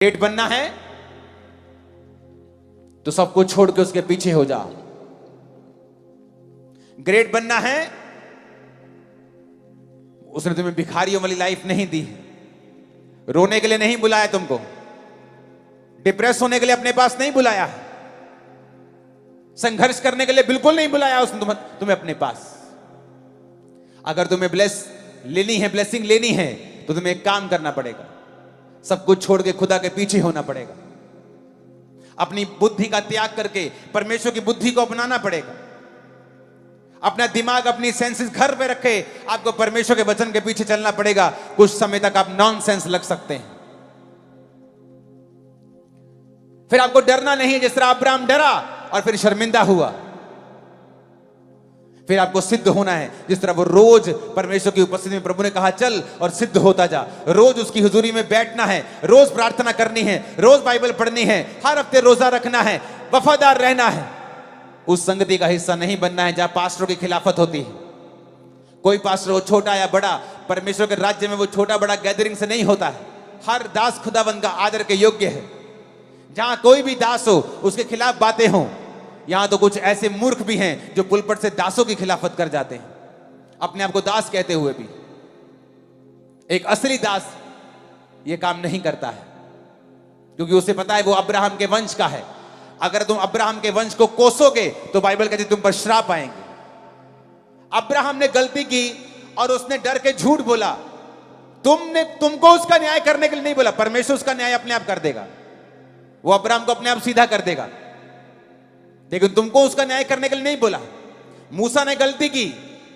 Great बनना है तो सब कुछ छोड़ के उसके पीछे हो जा। ग्रेट बनना है, उसने तुम्हें भिखारियों वाली लाइफ नहीं दी। रोने के लिए नहीं बुलाया तुमको, डिप्रेस होने के लिए अपने पास नहीं बुलाया, संघर्ष करने के लिए बिल्कुल नहीं बुलाया उसने तुम्हें अपने पास। अगर तुम्हें ब्लेसिंग लेनी है तो तुम्हें एक काम करना पड़ेगा, सब कुछ छोड़ के खुदा के पीछे होना पड़ेगा। अपनी बुद्धि का त्याग करके परमेश्वर की बुद्धि को अपनाना पड़ेगा। अपना दिमाग, अपनी सेंसेस घर पे रखे, आपको परमेश्वर के वचन के पीछे चलना पड़ेगा। कुछ समय तक आप नॉनसेंस लग सकते हैं, फिर आपको डरना नहीं, जिस तरह अब्राहम डरा और फिर शर्मिंदा हुआ। फिर आपको सिद्ध होना है, जिस तरह वो रोज परमेश्वर की उपस्थिति में प्रभु ने कहा चल और सिद्ध होता जा। रोज उसकी हुजूरी में बैठना है, रोज प्रार्थना करनी है, रोज बाइबल पढ़नी है, हर हफ्ते रोजा रखना है, वफादार रहना है। उस संगति का हिस्सा नहीं बनना है जहां पास्टरों की खिलाफत होती है। कोई पास्टर हो छोटा या बड़ा, परमेश्वर के राज्य में वो छोटा बड़ा गैदरिंग से नहीं होता है। हर दास खुदावंद का आदर के योग्य है। जहां कोई भी दास हो उसके खिलाफ बातें हों। यहां तो कुछ ऐसे मूर्ख भी हैं जो पुलपट से दासों की खिलाफत कर जाते हैं, अपने आप को दास कहते हुए भी। एक असली दास यह काम नहीं करता है, क्योंकि उसे पता है वो अब्राहम के वंश का है। अगर तुम अब्राहम के वंश को कोसोगे तो बाइबल कहती है तुम पर श्राप आएंगे। अब्राहम ने गलती की और उसने डर के झूठ बोला। तुमको उसका न्याय करने के लिए नहीं बोला, परमेश्वर उसका न्याय अपने आप कर देगा। वो अब्राहम को अपने आप सीधा कर देगा, लेकिन तुमको उसका न्याय करने के लिए नहीं बोला। मूसा ने गलती की,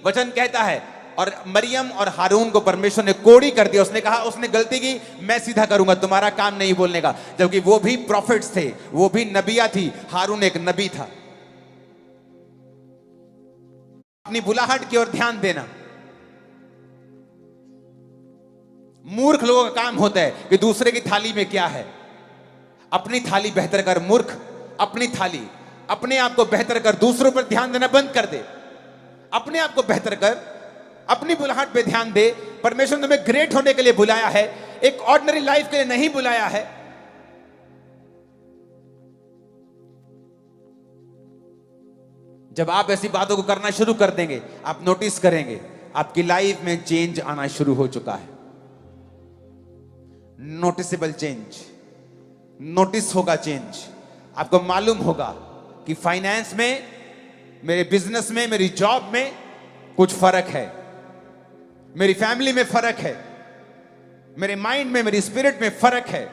वचन कहता है, और मरियम और हारून को परमेश्वर ने कोड़ी कर दिया। उसने कहा उसने गलती की, मैं सीधा करूंगा, तुम्हारा काम नहीं बोलने का। जबकि वो भी प्रॉफिट्स थे, वो भी नबिया थी, हारून एक नबी था। अपनी बुलाहट की ओर ध्यान देना मूर्ख लोगों का काम होता है कि दूसरे की थाली में क्या है। अपनी थाली बेहतर कर मूर्ख, अपनी थाली, अपने आप को बेहतर कर, दूसरों पर ध्यान देना बंद कर दे। अपने आप को बेहतर कर, अपनी बुलाहट पे ध्यान दे। परमेश्वर ने तुम्हें ग्रेट होने के लिए बुलाया है, एक ऑर्डिनरी लाइफ के लिए नहीं बुलाया है। जब आप ऐसी बातों को करना शुरू कर देंगे, आप नोटिस करेंगे आपकी लाइफ में चेंज आना शुरू हो चुका है। नोटिसेबल चेंज, नोटिस होगा चेंज। आपको मालूम होगा कि फाइनेंस में, मेरे बिजनेस में, मेरी जॉब में कुछ फर्क है, मेरी फैमिली में फर्क है, मेरे माइंड में, मेरी स्पिरिट में फर्क है।